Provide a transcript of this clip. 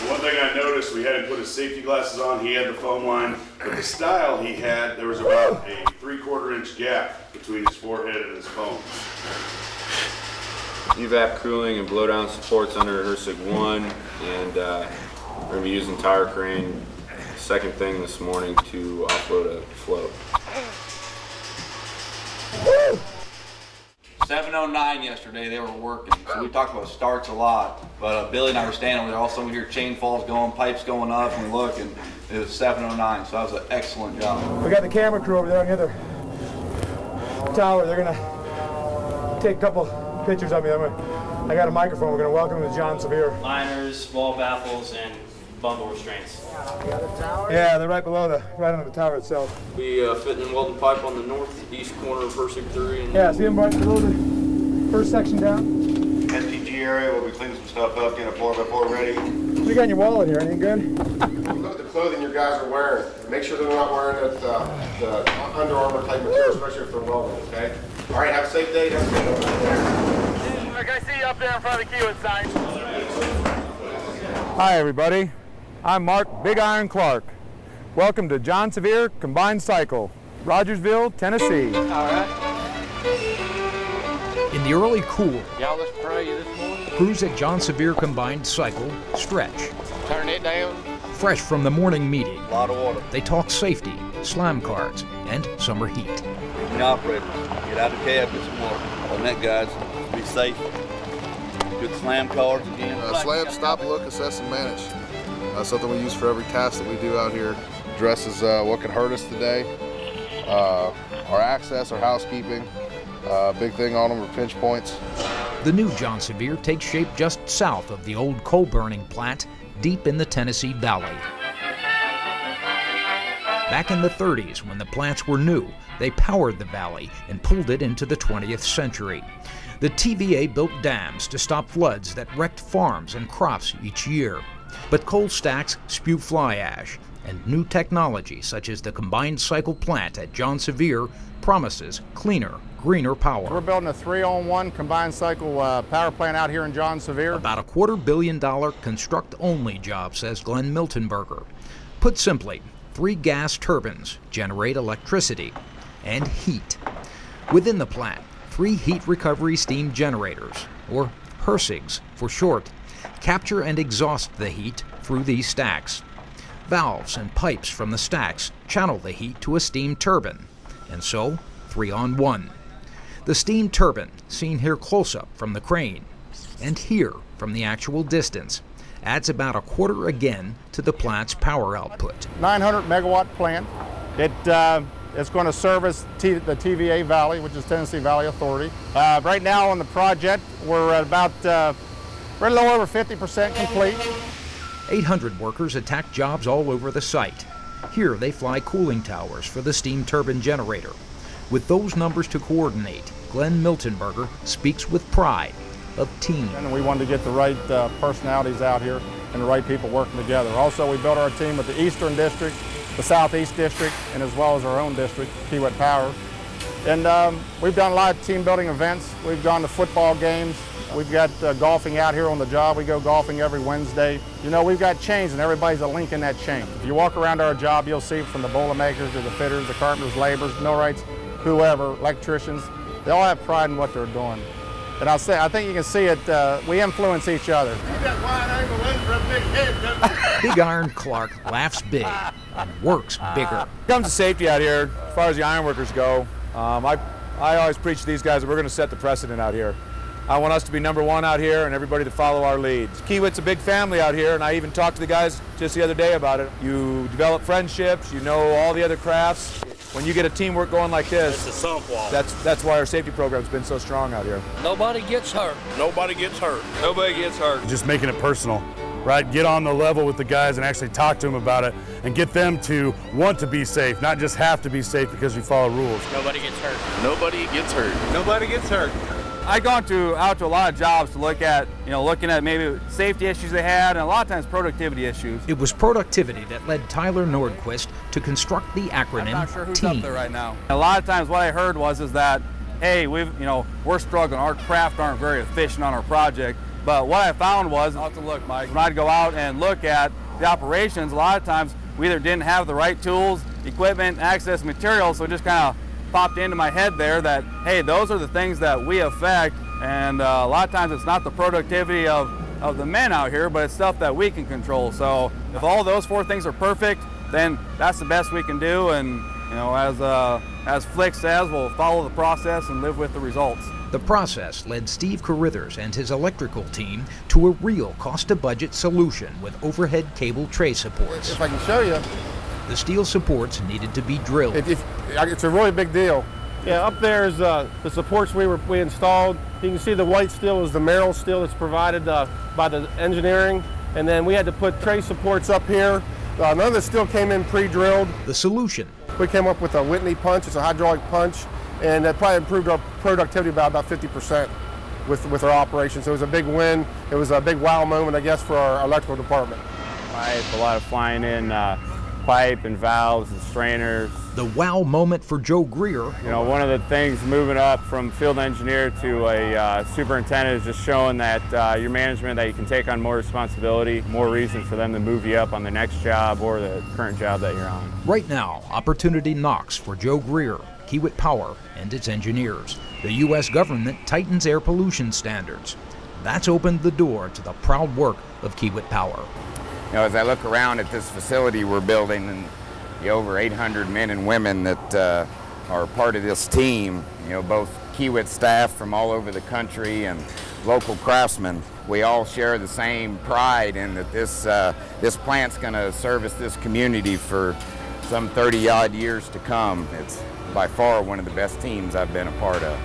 One thing I noticed, we had him put his safety glasses on, he had the foam line, but the style he had, there was about a 3/4 inch gap between his forehead and his foam. Evap cooling and blowdown supports under HRSG 1, and we're going to be using tire crane second thing this morning to offload a float. 7:09 yesterday, they were working, so we talked about starts a lot, but Billy and I were standing over there, all of a sudden we hear chain falls going, pipes going up, and we look, and it was 7:09, so that was an excellent job. We got the camera crew over there on the other tower. They're gonna take a couple pictures of me. I got a microphone. We're gonna welcome them to John Sevier. Liners, ball baffles, and bundle restraints. Yeah, they're right under the tower itself. We fitting in welding pipe on the northeast corner of HRSG 3. And yeah, see them right below the first section down? STG area where we clean some stuff up, get a 4x4 ready. What you got in your wallet here? Anything good? Look at the clothing your guys are wearing. Make sure they're not wearing the Under Armour type material, especially if they're welding, okay? All right, have a safe day. Have a safe day. Like I see you up there in front of the Kiewit sign. Hi, everybody. I'm Mark Big Iron Clark. Welcome to John Sevier Combined Cycle, Rogersville, Tennessee. All right. In the early cool, Y'all, let's pray this morning. crews at John Sevier Combined Cycle stretch. Turn it down. Fresh from the morning meeting, A lot of water. they talk safety, slam cards, and summer heat. Operators, get out of the cab, get some water. On that, guys, be safe. Good slam cards again. Slam, stop, look, assess, and manage. Something we use for every task that we do out here. Addresses what could hurt us today. Our access, our housekeeping. Big thing on them are pinch points. The new John Sevier takes shape just south of the old coal-burning plant, deep in the Tennessee Valley. Back in the 30s, when the plants were new, they powered the valley and pulled it into the 20th century. The TVA built dams to stop floods that wrecked farms and crops each year. But coal stacks spew fly ash, and new technology such as the combined cycle plant at John Sevier promises cleaner, greener power. We're building a 3-on-1 combined cycle power plant out here in John Sevier. About a $250 million construct-only job, says Glenn Miltenberger. Put simply, 3 gas turbines generate electricity and heat. Within the plant, 3 heat recovery steam generators, or HRSGs for short, capture and exhaust the heat through these stacks. Valves and pipes from the stacks channel the heat to a steam turbine, and so 3-on-1. The steam turbine, seen here close up from the crane, and here from the actual distance, adds about a quarter again to the plant's power output. 900 megawatt plant. It's going to service the TVA Valley, which is Tennessee Valley Authority. Right now on the project, we're at about we're a little over 50% complete. 800 workers attack jobs all over the site. Here they fly cooling towers for the steam turbine generator. With those numbers to coordinate, Glenn Miltenberger speaks with pride of team. And we wanted to get the right personalities out here and the right people working together. Also, we built our team with the Eastern District, the Southeast District, and as well as our own district, Kiewit Power. And we've done a lot of team building events. We've gone to football games. We've got golfing out here on the job. We go golfing every Wednesday. You know, we've got chains and everybody's a link in that chain. If you walk around our job, you'll see from the Boilermakers to the fitters, the carpenters, laborers, millwrights, whoever, electricians, they all have pride in what they're doing. And I think you can see it, we influence each other. You got wide angle in for a big head, don't you? Big Iron Clark laughs big and works bigger. When it comes to safety out here, as far as the ironworkers go, I always preach to these guys that we're going to set the precedent out here. I want us to be number one out here and everybody to follow our leads. Kiewit's a big family out here, and I even talked to the guys just the other day about it. You develop friendships, you know all the other crafts. When you get a teamwork going like this, It's a sump wall. that's why our safety program's been so strong out here. Nobody gets hurt. Nobody gets hurt. Nobody gets hurt. Just making it personal, right? Get on the level with the guys and actually talk to them about it and get them to want to be safe, not just have to be safe because you follow rules. Nobody gets hurt. Nobody gets hurt. Nobody gets hurt. I've gone out to a lot of jobs to look at, looking at maybe safety issues they had, and a lot of times productivity issues. It was productivity that led Tyler Nordquist to construct the acronym I'm not sure who's TEAM. up there right now. A lot of times what I heard is that, hey, we're struggling. Our craft aren't very efficient on our project, But what I found was, look, Mike, when I'd go out and look at the operations, a lot of times we either didn't have the right tools, equipment, access materials, so it just kind of popped into my head there that, hey, those are the things that we affect, and a lot of times it's not the productivity of the men out here, but it's stuff that we can control. So if all those 4 things are perfect, then that's the best we can do, and you know, as Flick says, we'll follow the process and live with the results. The process led Steve Carithers and his electrical team to a real cost-to-budget solution with overhead cable tray supports. If I can show you. The steel supports needed to be drilled. It's a really big deal. Yeah, up there is the supports we installed. You can see the white steel is the Merrill steel that's provided by the engineering. And then we had to put tray supports up here. None of the steel came in pre-drilled. The solution. We came up with a Whitney punch. It's a hydraulic punch. And that probably improved our productivity by about 50% with our operation. So it was a big win. It was a big wow moment, I guess, for our electrical department. A lot of flying in pipe and valves and strainers. The wow moment for Joe Greer. You know, one of the things moving up from field engineer to a superintendent is just showing that your management, that you can take on more responsibility, more reason for them to move you up on the next job or the current job that you're on. Right now, opportunity knocks for Joe Greer, Kiewit Power, and its engineers. The U.S. government tightens air pollution standards. That's opened the door to the proud work of Kiewit Power. You know, as I look around at this facility we're building and the over 800 men and women that are part of this team, you know, both Kiewit staff from all over the country and local craftsmen, we all share the same pride in that this plant's going to service this community for some 30-odd years to come. It's by far one of the best teams I've been a part of.